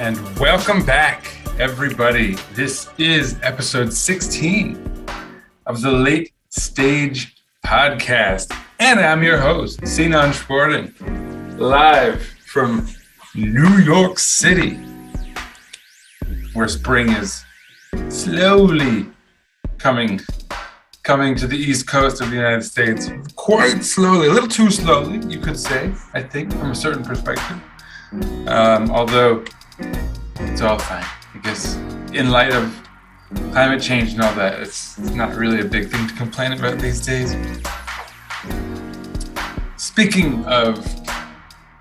And welcome back, everybody. This is episode 16 of the Late Stage Podcast. And I'm your host, Sinan Schwarting, live from New York City, where spring is slowly coming to the East Coast of the United States. Quite slowly, a little too slowly, you could say, I think, from a certain perspective. Although it's all fine. I guess in light of climate change and all that, it's not really a big thing to complain about these days. Speaking of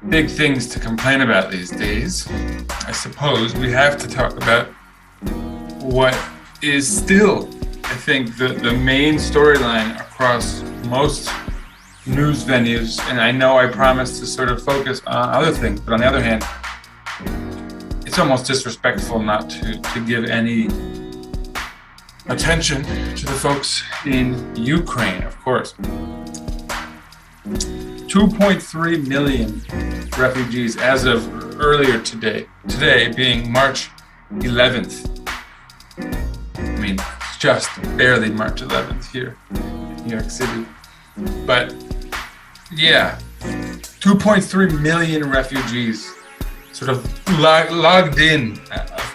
big things to complain about these days, I suppose we have to talk about what is still, I think, the main storyline across most news venues. And I know I promised to sort of focus on other things, but on the other hand, it's almost disrespectful not to give any attention to the folks in Ukraine, of course. 2.3 million refugees as of earlier today being March 11th. I mean, it's just barely March 11th here in New York City. But yeah, 2.3 million refugees sort of logged in,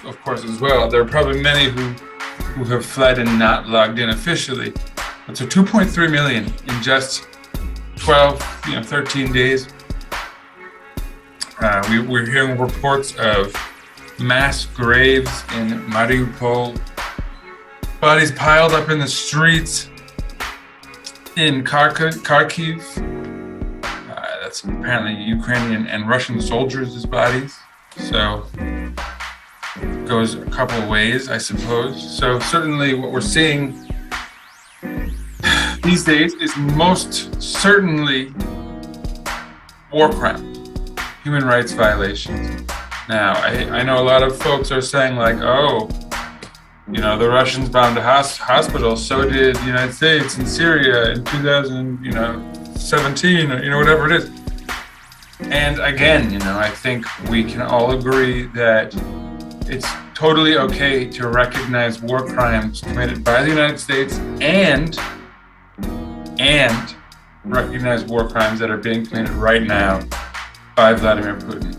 of course, as well. There are probably many who have fled and not logged in officially. But so 2.3 million in just 13 days. We're hearing reports of mass graves in Mariupol, bodies piled up in the streets in Kharkiv. That's apparently Ukrainian and Russian soldiers' bodies. So it goes a couple of ways, I suppose. So certainly what we're seeing these days is most certainly war crimes, human rights violations. Now, I know a lot of folks are saying like, oh, the Russians bombed a hospital, so did the United States in Syria in 2017, or whatever it is. And again, I think we can all agree that it's totally okay to recognize war crimes committed by the United States and recognize war crimes that are being committed right now by Vladimir Putin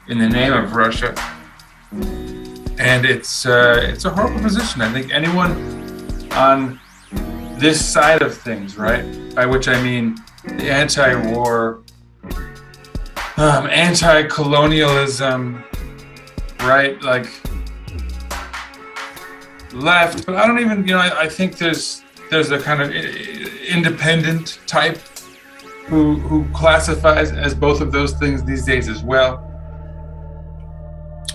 in the name of Russia. And it's a horrible position. I think anyone on this side of things, right, by which I mean the anti-war, anti-colonialism, right, like left, but I don't even, I think there's a kind of independent type who classifies as both of those things these days as well.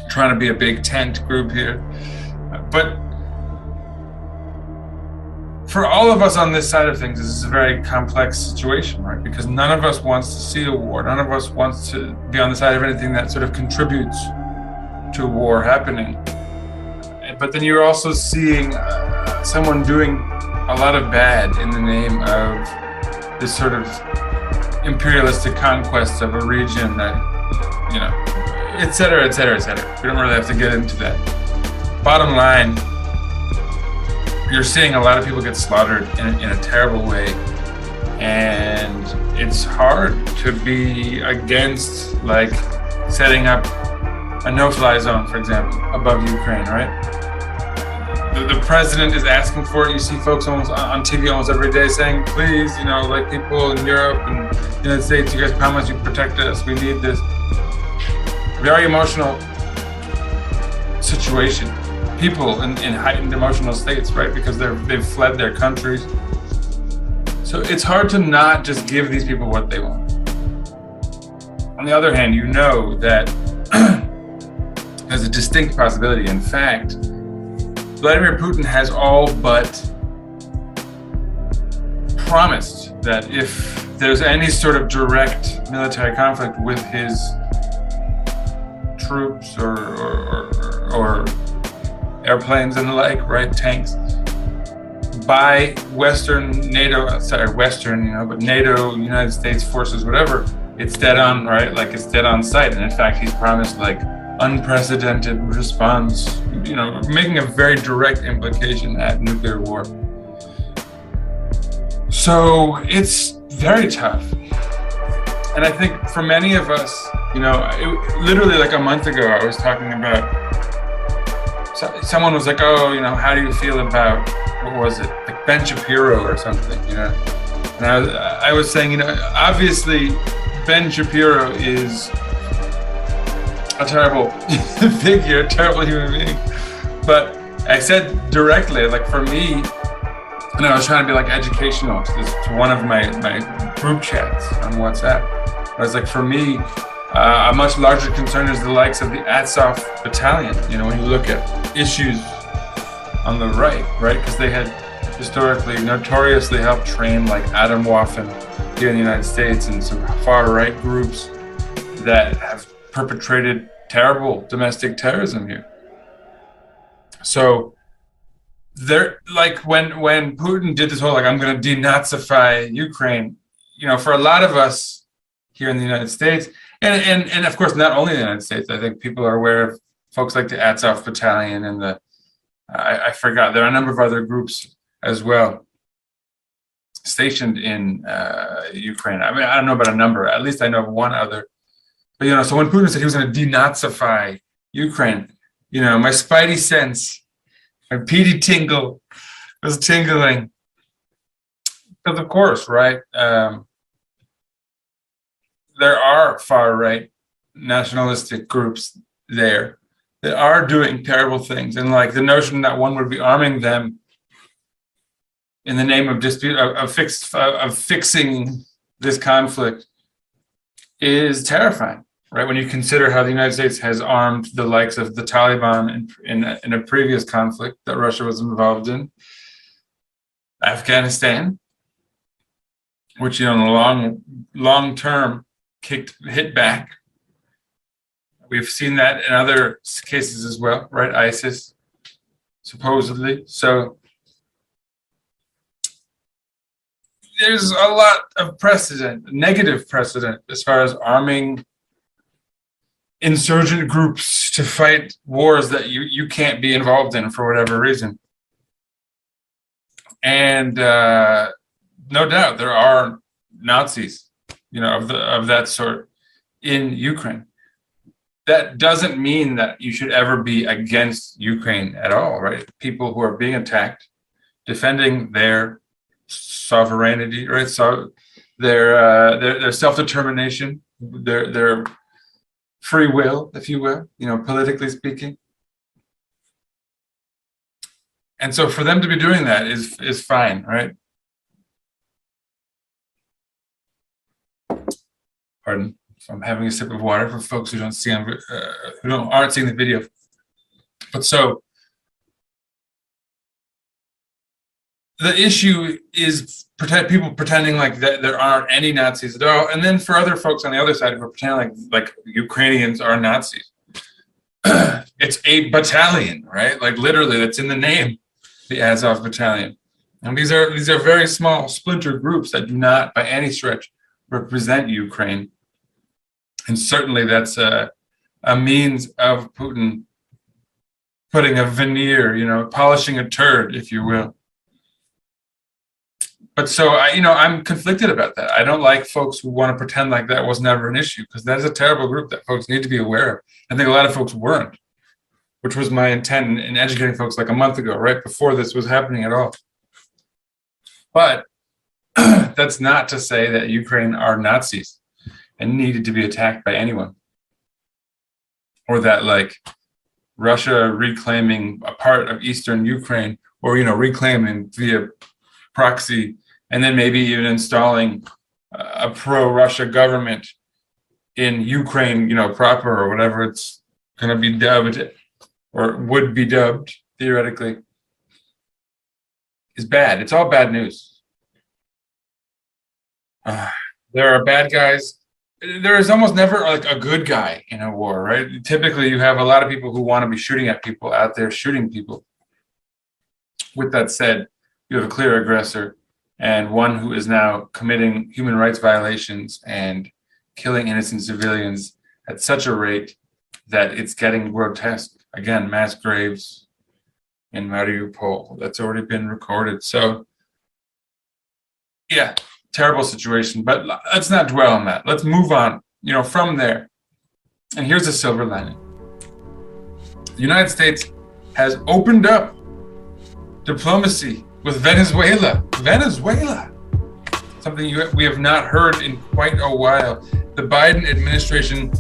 Trying to be a big tent group here. But for all of us on this side of things, this is a very complex situation, right? Because none of us wants to see a war. None of us wants to be on the side of anything that sort of contributes to war happening. But then you're also seeing someone doing a lot of bad in the name of this sort of imperialistic conquest of a region that, et cetera, et cetera, et cetera. We don't really have to get into that. Bottom line, you're seeing a lot of people get slaughtered in a terrible way. And it's hard to be against, like, setting up a no-fly zone, for example, above Ukraine, right? The president is asking for it. You see folks almost on TV almost every day saying, please, like people in Europe and the United States, you guys promise you protect us. We need this. Very emotional situation. People in heightened emotional states, right? Because they've fled their countries. So it's hard to not just give these people what they want. On the other hand, that there's a distinct possibility. In fact, Vladimir Putin has all but promised that if there's any sort of direct military conflict with his troops or airplanes and the like, right, tanks, by but NATO, United States forces, whatever, it's dead on, right? Like it's dead on sight. And in fact, he's promised like unprecedented response, making a very direct implication at nuclear war. So it's very tough. And I think for many of us, literally like a month ago, I was talking about, someone was like, oh, how do you feel about, what was it, like Ben Shapiro or something, And I was saying, obviously Ben Shapiro is a terrible figure, a terrible human being. But I said directly, like for me, and I was trying to be like educational to one of my group chats on WhatsApp. I was like, for me, a much larger concern is the likes of the Azov battalion. When you look at issues on the right, because they had historically notoriously helped train like Atomwaffen here in the United States and some far right groups that have perpetrated terrible domestic terrorism here. So they're like, when Putin did this whole, like, I'm going to denazify Ukraine, for a lot of us here in the United States, and of course, not only in the United States, I think people are aware of folks like the Azov battalion and I forgot, there are a number of other groups as well stationed in Ukraine. I mean, I don't know about a number, at least I know of one other. But, so when Putin said he was going to denazify Ukraine, my spidey sense, my Petey tingle was tingling. Because of course, right, there are far-right nationalistic groups there that are doing terrible things. And like the notion that one would be arming them in the name of dispute, of fixing this conflict is terrifying. Right, when you consider how the United States has armed the likes of the Taliban in a previous conflict that Russia was involved in, Afghanistan, which in the long term hit back. We've seen that in other cases as well, right? ISIS, supposedly. So there's a lot of precedent, negative precedent, as far as arming insurgent groups to fight wars that you can't be involved in for whatever reason. And no doubt there are Nazis, of that sort in Ukraine. That doesn't mean that you should ever be against Ukraine at all, right? People who are being attacked, defending their sovereignty, right? So their self-determination, their free will, if you will, politically speaking. And so for them to be doing that is fine, right? Pardon, I'm having a sip of water for folks who aren't seeing the video. But so the issue is people pretending like that there aren't any Nazis at all, and then for other folks on the other side who are pretending like Ukrainians are Nazis. It's a battalion, right? Like literally, that's in the name, the Azov battalion. And these are very small splinter groups that do not, by any stretch, represent Ukraine. And certainly, that's a means of Putin putting a veneer, polishing a turd, if you will. But so I'm conflicted about that. I don't like folks who want to pretend like that was never an issue, because that is a terrible group that folks need to be aware of. I think a lot of folks weren't, which was my intent in educating folks like a month ago, right before this was happening at all. But that's not to say that Ukraine are Nazis and needed to be attacked by anyone, or that like Russia reclaiming a part of eastern Ukraine, or reclaiming via proxy, and then maybe even installing a pro-Russia government in Ukraine, proper, or whatever it's going to be dubbed, or would be dubbed, theoretically, is bad. It's all bad news. There are bad guys. There is almost never like a good guy in a war, right? Typically, you have a lot of people who want to be shooting at people out there shooting people. With that said, you have a clear aggressor and one who is now committing human rights violations and killing innocent civilians at such a rate that it's getting grotesque. Again, mass graves in Mariupol, that's already been recorded. So, yeah, terrible situation, but let's not dwell on that. Let's move on, from there. And here's the silver lining. The United States has opened up diplomacy with Venezuela. Venezuela! Something we have not heard in quite a while. The Biden administration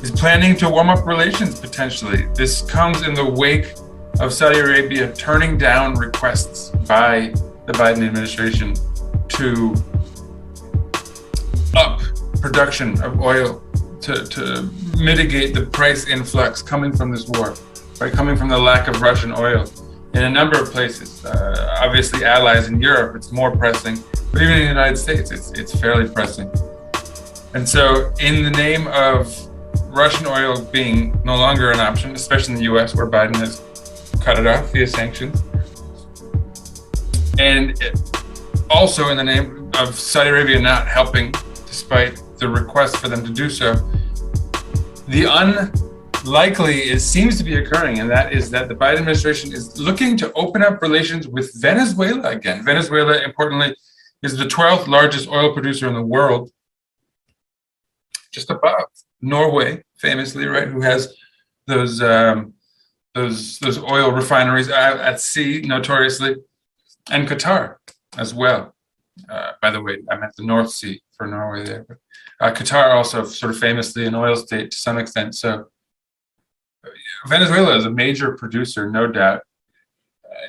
is planning to warm up relations potentially. This comes in the wake of Saudi Arabia turning down requests by the Biden administration to up production of oil to mitigate the price influx coming from this war, right? Coming from the lack of Russian oil in a number of places. Obviously, allies in Europe, it's more pressing, but even in the United States, it's fairly pressing. And so, in the name of Russian oil being no longer an option, especially in the US, where Biden has cut it off via sanctions, and also in the name of Saudi Arabia not helping, despite the request for them to do so, the unlikely seems to be occurring, and that is that the Biden administration is looking to open up relations with Venezuela again. Venezuela, importantly, is the 12th largest oil producer in the world, just above Norway, famously, right? Who has those oil refineries at sea, notoriously, and Qatar as well. By the way, I meant the North Sea for Norway there. But Qatar also sort of famously an oil state to some extent. So Venezuela is a major producer, no doubt.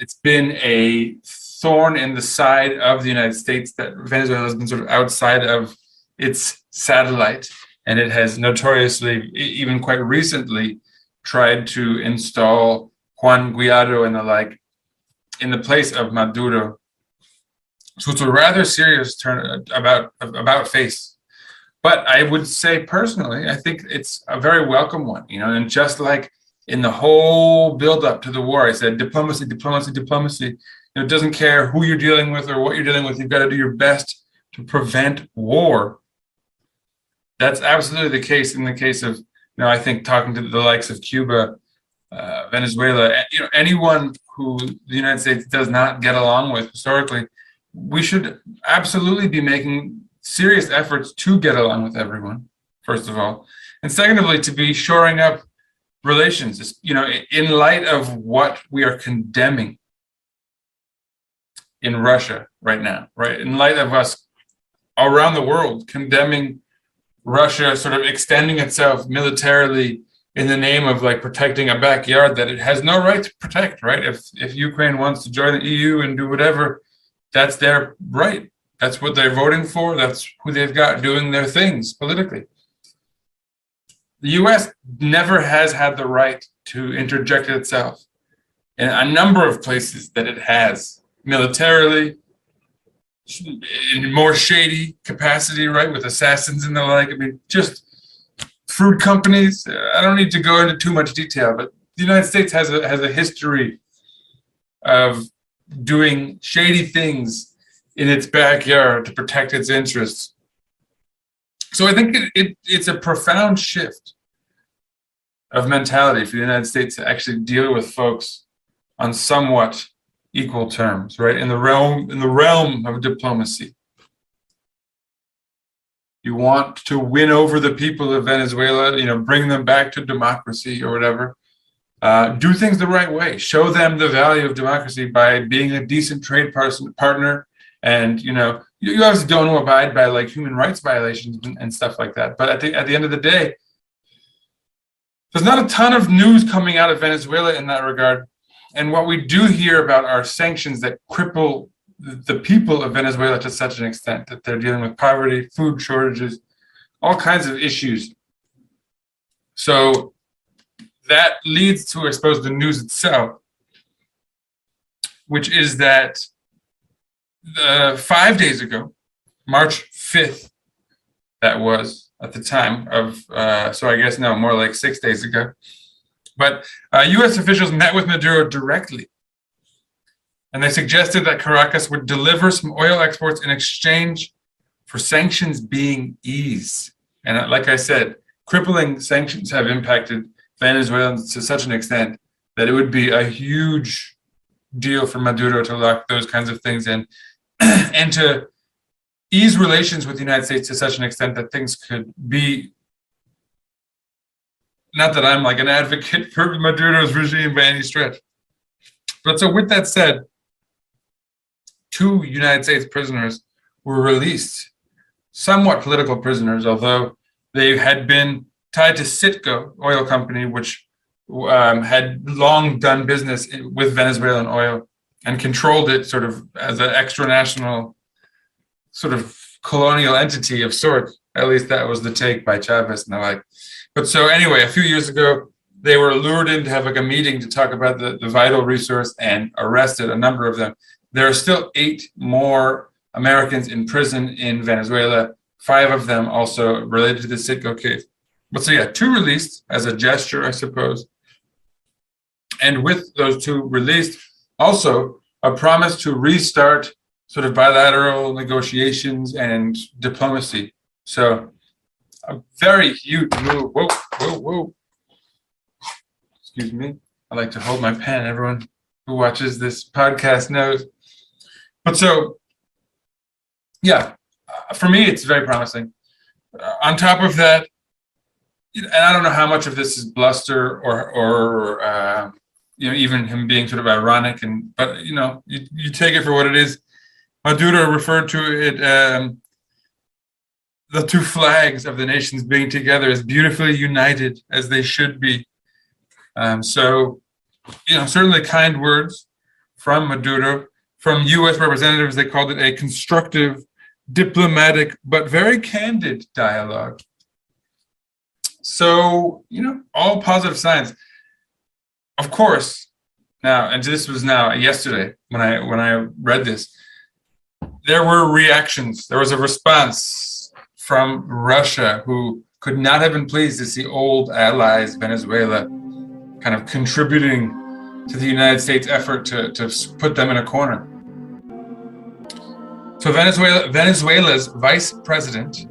It's been a thorn in the side of the United States that Venezuela has been sort of outside of its satellite. And it has notoriously, even quite recently, tried to install Juan Guaido and the like in the place of Maduro. So it's a rather serious turn about face. But I would say personally, I think it's a very welcome one, and just like in the whole build-up to the war, I said diplomacy, diplomacy, diplomacy. It doesn't care who you're dealing with or what you're dealing with. You've got to do your best to prevent war. That's absolutely the case in the case of, I think talking to the likes of Cuba, Venezuela, anyone who the United States does not get along with historically, we should absolutely be making serious efforts to get along with everyone, first of all. And secondly, to be shoring up relations, in light of what we are condemning in Russia right now, right? In light of us around the world condemning Russia sort of extending itself militarily in the name of like protecting a backyard that it has no right to protect, right? If Ukraine wants to join the EU and do whatever, that's their right. That's what they're voting for. That's who they've got doing their things politically. The US never has had the right to interject itself in a number of places that it has, militarily, in more shady capacity, right, with assassins and the like. I mean, just fruit companies. I don't need to go into too much detail, but the United States has a history of doing shady things in its backyard to protect its interests. So I think it's a profound shift of mentality for the United States to actually deal with folks on somewhat equal terms, right? In the realm of diplomacy. You want to win over the people of Venezuela, bring them back to democracy or whatever. Do things the right way. Show them the value of democracy by being a decent trade partner. And, you obviously don't abide by like human rights violations and stuff like that. But at the end of the day, there's not a ton of news coming out of Venezuela in that regard. And what we do hear about are sanctions that cripple the people of Venezuela to such an extent that they're dealing with poverty, food shortages, all kinds of issues. So that leads to, I suppose, the news itself, which is that 5 days ago, March 5th, that was at the time of, so I guess no, more like 6 days ago. But U.S. officials met with Maduro directly, and they suggested that Caracas would deliver some oil exports in exchange for sanctions being eased. And like I said, crippling sanctions have impacted Venezuelans to such an extent that it would be a huge deal for Maduro to lock those kinds of things in and to ease relations with the United States to such an extent that things could be, not that I'm like an advocate for Maduro's regime by any stretch. But so with that said, 2 United States prisoners were released, somewhat political prisoners, although they had been tied to Citgo oil company, which had long done business with Venezuelan oil and controlled it sort of as an extra-national sort of colonial entity of sorts. At least that was the take by Chavez and the like. But so anyway, a few years ago, they were lured in to have like a meeting to talk about the vital resource and arrested, a number of them. There are still 8 more Americans in prison in Venezuela, 5 of them also related to the Citgo case. But so yeah, 2 released as a gesture, I suppose. And with those 2 released, also a promise to restart sort of bilateral negotiations and diplomacy. So a very huge move. Whoa, whoa, whoa. Excuse me. I like to hold my pen. Everyone who watches this podcast knows. But so, yeah, for me, it's very promising. On top of that, and I don't know how much of this is bluster or even him being sort of ironic, but you take it for what it is. Maduro referred to it, the 2 flags of the nations being together as beautifully united as they should be. So, certainly kind words from Maduro. From U.S. representatives, they called it a constructive, diplomatic, but very candid dialogue. So, all positive signs. Of course, now, and this was now yesterday when I read this, there were reactions. There was a response from Russia, who could not have been pleased to see old allies, Venezuela, kind of contributing to the United States' effort to put them in a corner. So Venezuela's vice president,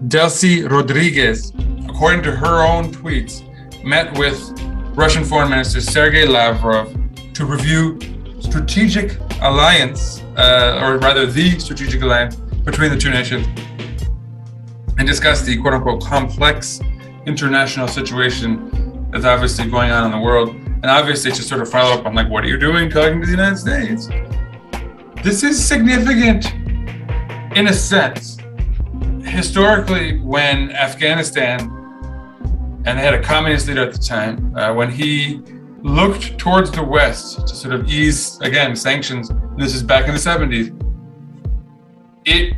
Delcy Rodriguez, according to her own tweets, met with Russian Foreign Minister Sergei Lavrov to review strategic alliance, or rather the strategic alliance between the 2 nations, and discuss the quote-unquote complex international situation that's obviously going on in the world, and obviously to sort of follow up on like, what are you doing talking to the United States? This is significant in a sense. Historically, when Afghanistan, and they had a communist leader at the time, when he looked towards the West to sort of ease, again, sanctions, this is back in the 70s, it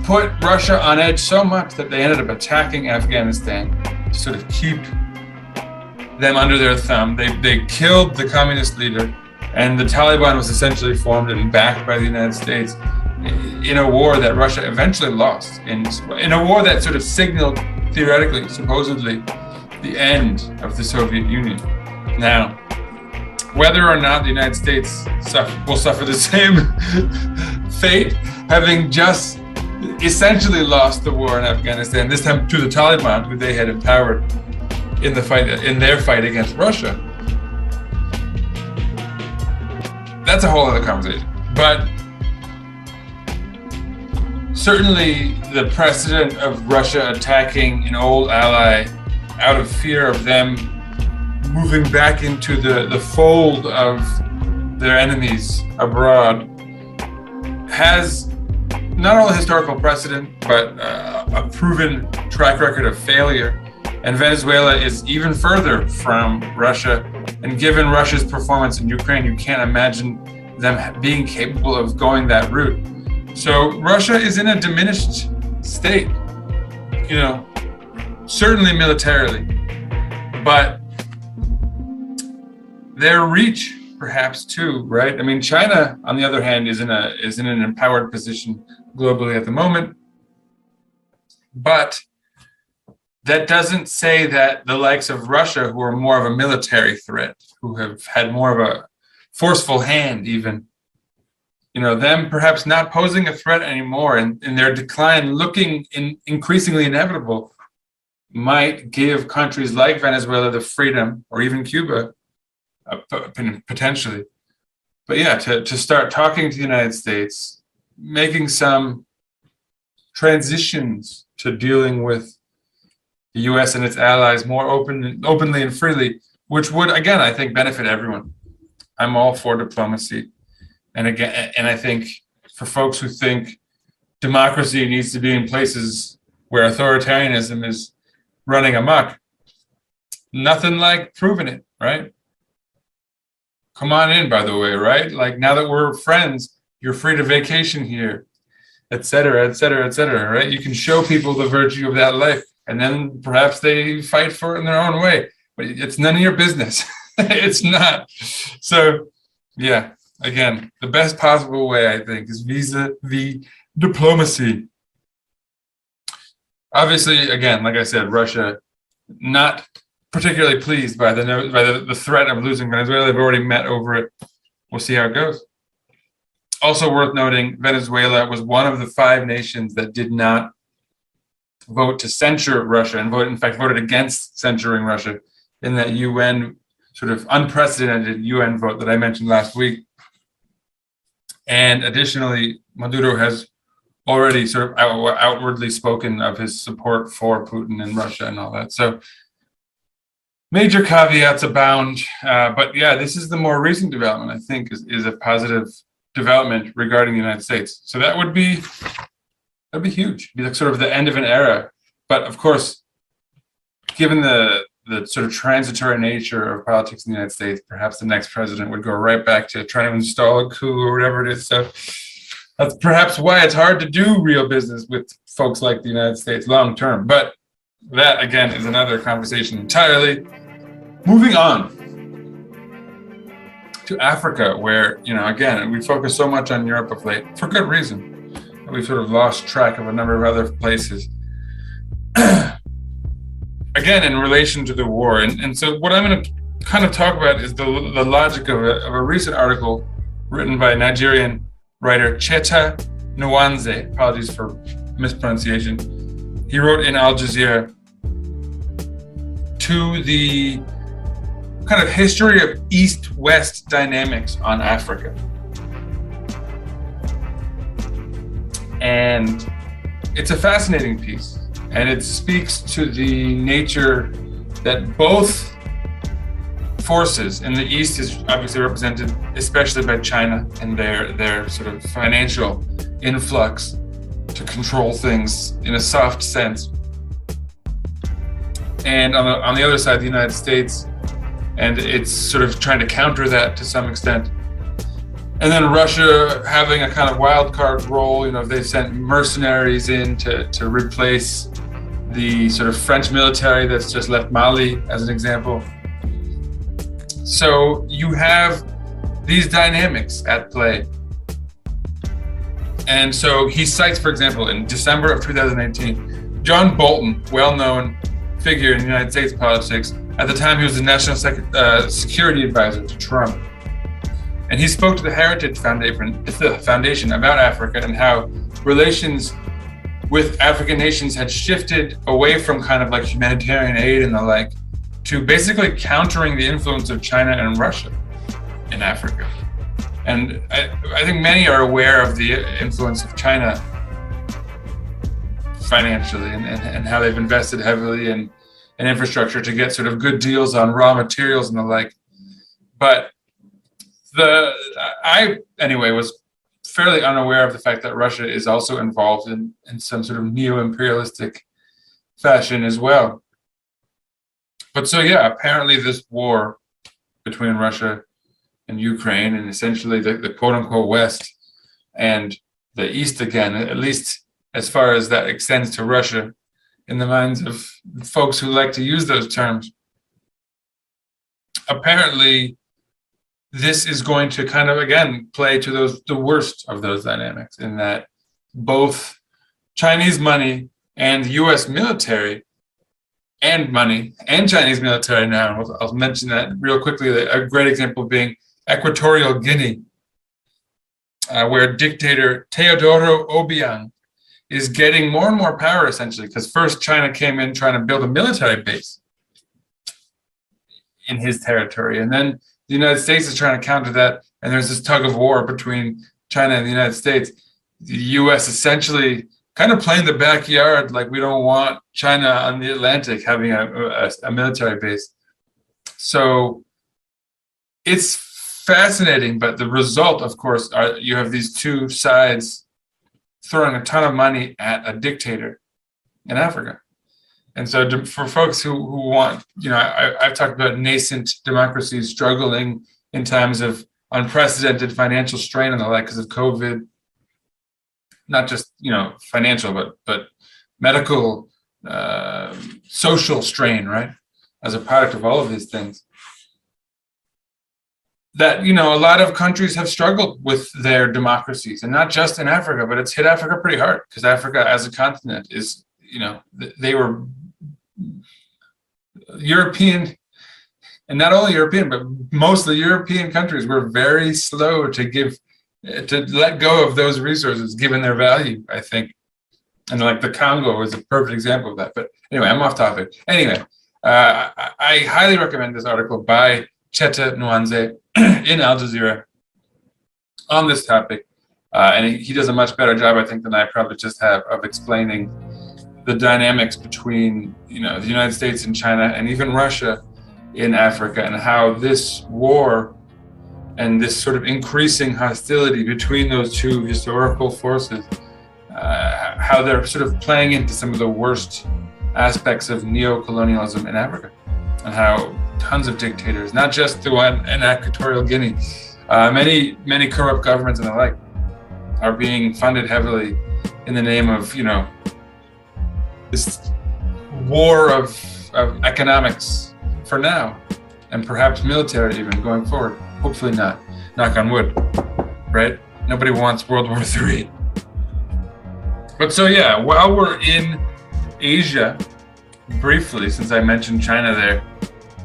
put Russia on edge so much that they ended up attacking Afghanistan to sort of keep them under their thumb. They killed the communist leader, and the Taliban was essentially formed and backed by the United States in a war that Russia eventually lost, in a war that sort of signaled, theoretically, supposedly, the end of the Soviet Union. Now, whether or not the United States will suffer the same fate, having just essentially lost the war in Afghanistan, this time to the Taliban, who they had empowered in their fight against Russia, that's a whole other conversation. But certainly the precedent of Russia attacking an old ally out of fear of them moving back into the fold of their enemies abroad has not only historical precedent, but a proven track record of failure. And Venezuela is even further from Russia. And given Russia's performance in Ukraine, you can't imagine them being capable of going that route. So Russia is in a diminished state, certainly militarily, but their reach perhaps too, right? I mean, China, on the other hand, is in an empowered position globally at the moment, but that doesn't say that the likes of Russia, who are more of a military threat, who have had more of a forceful hand even, them perhaps not posing a threat anymore and their decline looking increasingly inevitable, might give countries like Venezuela the freedom, or even Cuba, potentially. But yeah, to start talking to the United States, making some transitions to dealing with the U.S. and its allies more openly and freely, which would, again, I think, benefit everyone. I'm all for diplomacy. And again, and I think for folks who think democracy needs to be in places where authoritarianism is running amok, nothing like proving it, right? Come on in, by the way, right? Like, now that we're friends, you're free to vacation here, et cetera, et cetera, et cetera, right? You can show people the virtue of that life, and then perhaps they fight for it in their own way. But it's none of your business. It's not. So, yeah, again, the best possible way, I think, is vis-a-vis diplomacy. Obviously, again, like I said, Russia not particularly pleased by the threat of losing Venezuela. They've already met over it. We'll see how it goes. Also worth noting, Venezuela was one of the 5 nations that did not vote to censure Russia, and voted against censuring Russia in that UN, sort of unprecedented UN vote that I mentioned last week. And additionally, Maduro has already sort of outwardly spoken of his support for Putin and Russia and all that. So major caveats abound. But yeah, this is the more recent development, I think, is a positive development regarding the United States. So that'd be huge. It'd be like sort of the end of an era. But of course, given the sort of transitory nature of politics in the United States, perhaps the next president would go right back to trying to install a coup or whatever it is. So that's perhaps why it's hard to do real business with folks like the United States long term. But that, again, is another conversation entirely. Moving on to Africa, where, again, we focus so much on Europe of late, for good reason. We've sort of lost track of a number of other places. Again, in relation to the war. And so what I'm going to kind of talk about is the logic of a recent article written by Nigerian writer Cheta Nwanze. Apologies for mispronunciation. He wrote in Al-Jazeera to the kind of history of East-West dynamics on Africa. And it's a fascinating piece. And it speaks to the nature that both forces in the East is obviously represented, especially by China and their sort of financial influx to control things in a soft sense. And on the other side, the United States, and it's sort of trying to counter that to some extent. And then Russia having a kind of wild card role. They've sent mercenaries in to replace the sort of French military that's just left Mali, as an example. So you have these dynamics at play. And so he cites, for example, in December of 2018, John Bolton, well-known figure in United States politics. At the time, he was the National Security Advisor to Trump. And he spoke to the Heritage Foundation about Africa and how relations with African nations had shifted away from kind of like humanitarian aid and the like to basically countering the influence of China and Russia in Africa. And I think many are aware of the influence of China financially and how they've invested heavily in infrastructure to get sort of good deals on raw materials and the like. But I was fairly unaware of the fact that Russia is also involved in some sort of neo-imperialistic fashion as well. But so, yeah, apparently this war between Russia and Ukraine, and essentially the quote-unquote West and the East again, at least as far as that extends to Russia, in the minds of folks who like to use those terms, apparently this is going to kind of, again, play to the worst of those dynamics, in that both Chinese money and U.S. military and money and Chinese military now, I'll mention that real quickly, a great example being Equatorial Guinea, where dictator Teodoro Obiang is getting more and more power, essentially, because first China came in trying to build a military base in his territory, and then the United States is trying to counter that, and there's this tug of war between China and the United States. The U.S. essentially kind of playing the backyard, like we don't want China on the Atlantic having a military base. So it's fascinating, but the result, of course, are you have these two sides throwing a ton of money at a dictator in Africa. And so for folks who want, I've talked about nascent democracies struggling in times of unprecedented financial strain and the like because of COVID, not just, financial, but medical, social strain, right? As a product of all of these things. That, a lot of countries have struggled with their democracies, and not just in Africa, but it's hit Africa pretty hard because Africa as a continent is, they were European, and not only European, but mostly European countries were very slow to let go of those resources, given their value, I think. And like the Congo is a perfect example of that. But anyway, I'm off topic. Anyway, I highly recommend this article by Cheta Nwanze in Al-Jazeera on this topic. And he does a much better job, I think, than I probably just have of explaining the dynamics between, the United States and China and even Russia in Africa, and how this war and this sort of increasing hostility between those two historical forces, how they're sort of playing into some of the worst aspects of neo-colonialism in Africa, and how tons of dictators, not just the one in Equatorial Guinea, many corrupt governments and the like, are being funded heavily in the name of, this war of economics for now, and perhaps military even going forward. Hopefully not. Knock on wood, right? Nobody wants World War III. But so yeah, while we're in Asia, briefly, since I mentioned China there,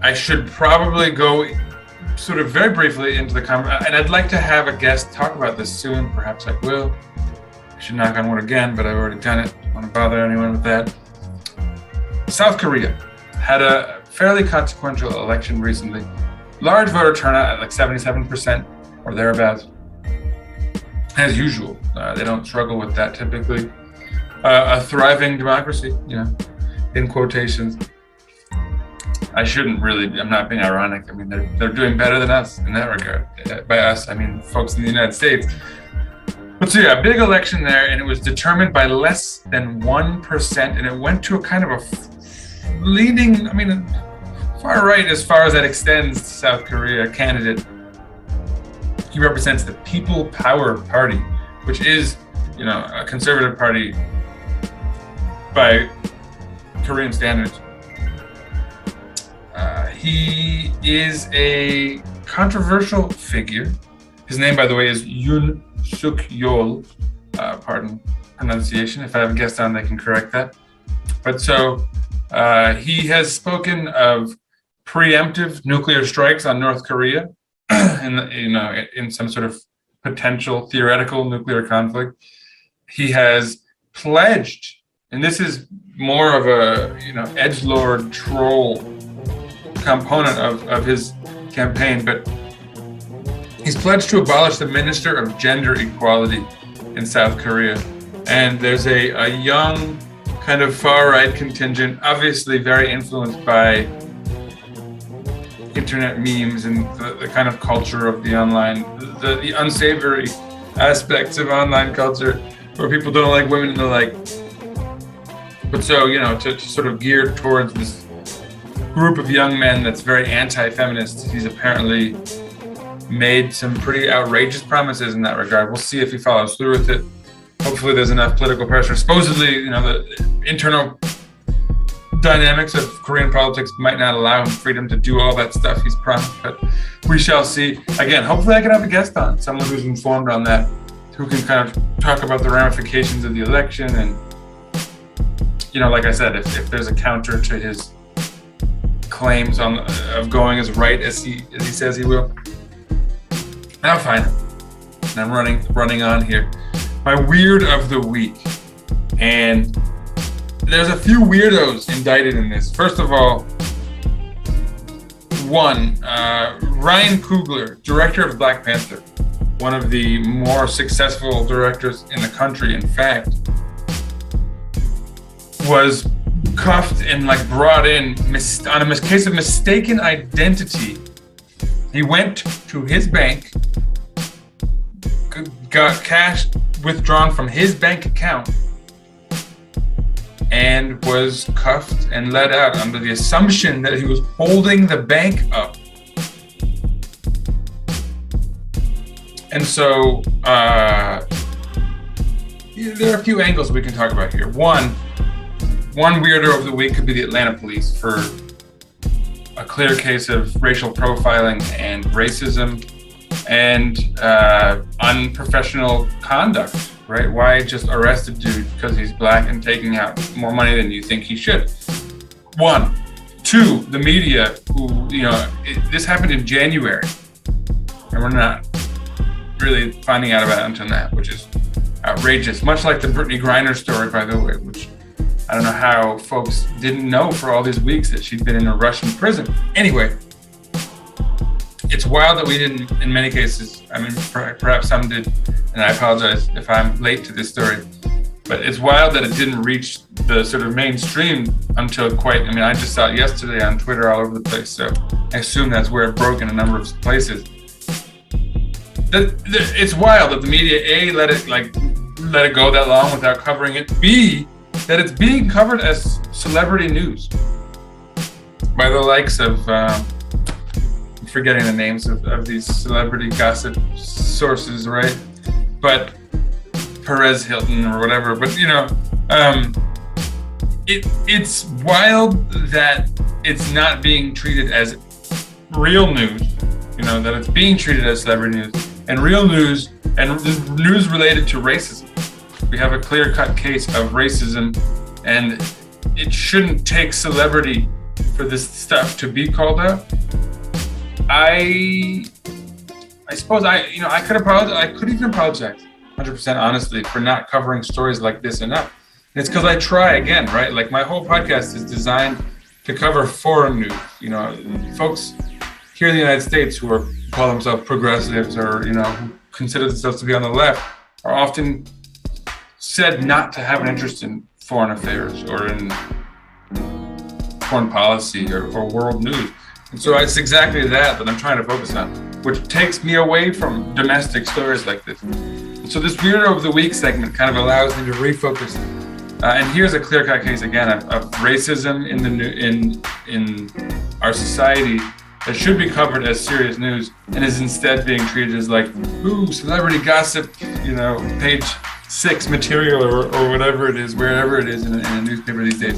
I should probably go sort of very briefly into the conversation, and I'd like to have a guest talk about this soon. Perhaps I will. I should knock on wood again, but I've already done it. Don't want to bother anyone with that. South Korea had a fairly consequential election recently. Large voter turnout at like 77% or thereabouts. As usual, they don't struggle with that typically. A thriving democracy, in quotations. I'm not being ironic. I mean, they're doing better than us in that regard. By us, I mean folks in the United States. But so yeah, big election there, and it was determined by less than 1%, and it went to a kind of a leading, far right as far as that extends to South Korea candidate. He represents the People Power Party, which is, a conservative party by Korean standards. He is a controversial figure. His name, by the way, is Suk-Yeol. Pardon pronunciation. If I have a guest on, they can correct that. But so he has spoken of preemptive nuclear strikes on North Korea, in some sort of potential theoretical nuclear conflict. He has pledged, and this is more of a edgelord troll component of his campaign, but he's pledged to abolish the Minister of Gender Equality in South Korea. And there's a young kind of far-right contingent, obviously very influenced by internet memes and the kind of culture of the online, the unsavory aspects of online culture where people don't like women and the like. But so, to sort of geared towards this group of young men that's very anti-feminist, he's apparently made some pretty outrageous promises in that regard. We'll see if he follows through with it. Hopefully there's enough political pressure. Supposedly, the internal dynamics of Korean politics might not allow him freedom to do all that stuff he's promised, but we shall see. Again, hopefully I can have a guest on, someone who's informed on that, who can kind of talk about the ramifications of the election. And, like I said, if there's a counter to his claims of going as right as he says he will, I'll find him. And I'm running on here. My weird of the week And there's a few weirdos indicted in this. First of all, one, Ryan Coogler, director of Black Panther, one of the more successful directors in the country, in fact, was cuffed and brought in on a case of mistaken identity. He went to his bank, got cash withdrawn from his bank account, and was cuffed and let out under the assumption that he was holding the bank up. And so there are a few angles we can talk about here. One weirdo of the week could be the Atlanta police for a clear case of racial profiling and racism and unprofessional conduct, right? Why just arrest a dude because he's black and taking out more money than you think he should? One. Two, the media, who, this happened in January, and we're not really finding out about it until now, which is outrageous. Much like the Brittany Griner story, by the way, which I don't know how folks didn't know for all these weeks that she'd been in a Russian prison. Anyway, it's wild that we didn't, in many cases, perhaps some did, and I apologize if I'm late to this story, but it's wild that it didn't reach the sort of mainstream until I just saw it yesterday on Twitter all over the place, so I assume that's where it broke in a number of places. It's wild that the media, A, let it go that long without covering it, B, that it's being covered as celebrity news by the likes of, I'm forgetting the names of these celebrity gossip sources, right? But Perez Hilton or whatever. But it's wild that it's not being treated as real news. That it's being treated as celebrity news and real news and news related to racism. We have a clear-cut case of racism, and it shouldn't take celebrity for this stuff to be called out. I suppose I could apologize. I could even apologize 100% honestly for not covering stories like this enough. And it's because I try again, right? My whole podcast is designed to cover foreign news. Folks here in the United States who call themselves progressives or who consider themselves to be on the left are often said not to have an interest in foreign affairs or in foreign policy or world news. And so it's exactly that I'm trying to focus on, which takes me away from domestic stories like this. And so this Weirdo of the Week segment kind of allows me to refocus. And here's a clear-cut case again of racism in our society that should be covered as serious news and is instead being treated as celebrity gossip, page 6 material or whatever it is, wherever it is in a newspaper these days.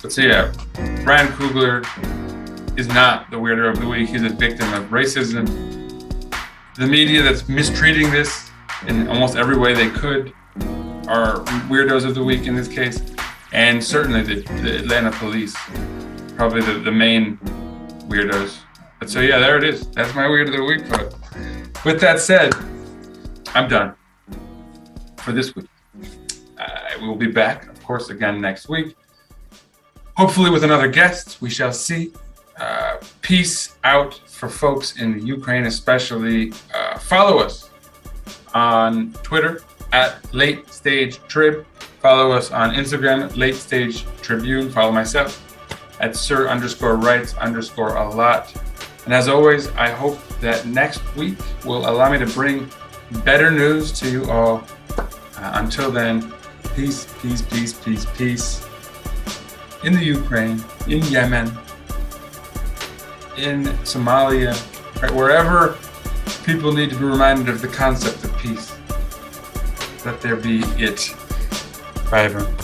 But so yeah, Ryan Coogler is not the weirdo of the week. He's a victim of racism. The media that's mistreating this in almost every way they could are weirdos of the week in this case, and certainly the Atlanta police, probably the main weirdos. But so yeah, there it is. That's my weirdo of the week. But with that said, I'm done for this week. We will be back, of course, again next week. Hopefully with another guest. We shall see. Peace out for folks in the Ukraine, especially. Follow us on Twitter @LateStageTrib. Follow us on Instagram @LateStageTribune. Follow myself @Sir_Writes_a lot. And as always, I hope that next week will allow me to bring better news to you all. Until then, peace, peace, peace, peace, peace. In the Ukraine, in Yemen, in Somalia, right, wherever people need to be reminded of the concept of peace. Let there be it. Bye, everyone.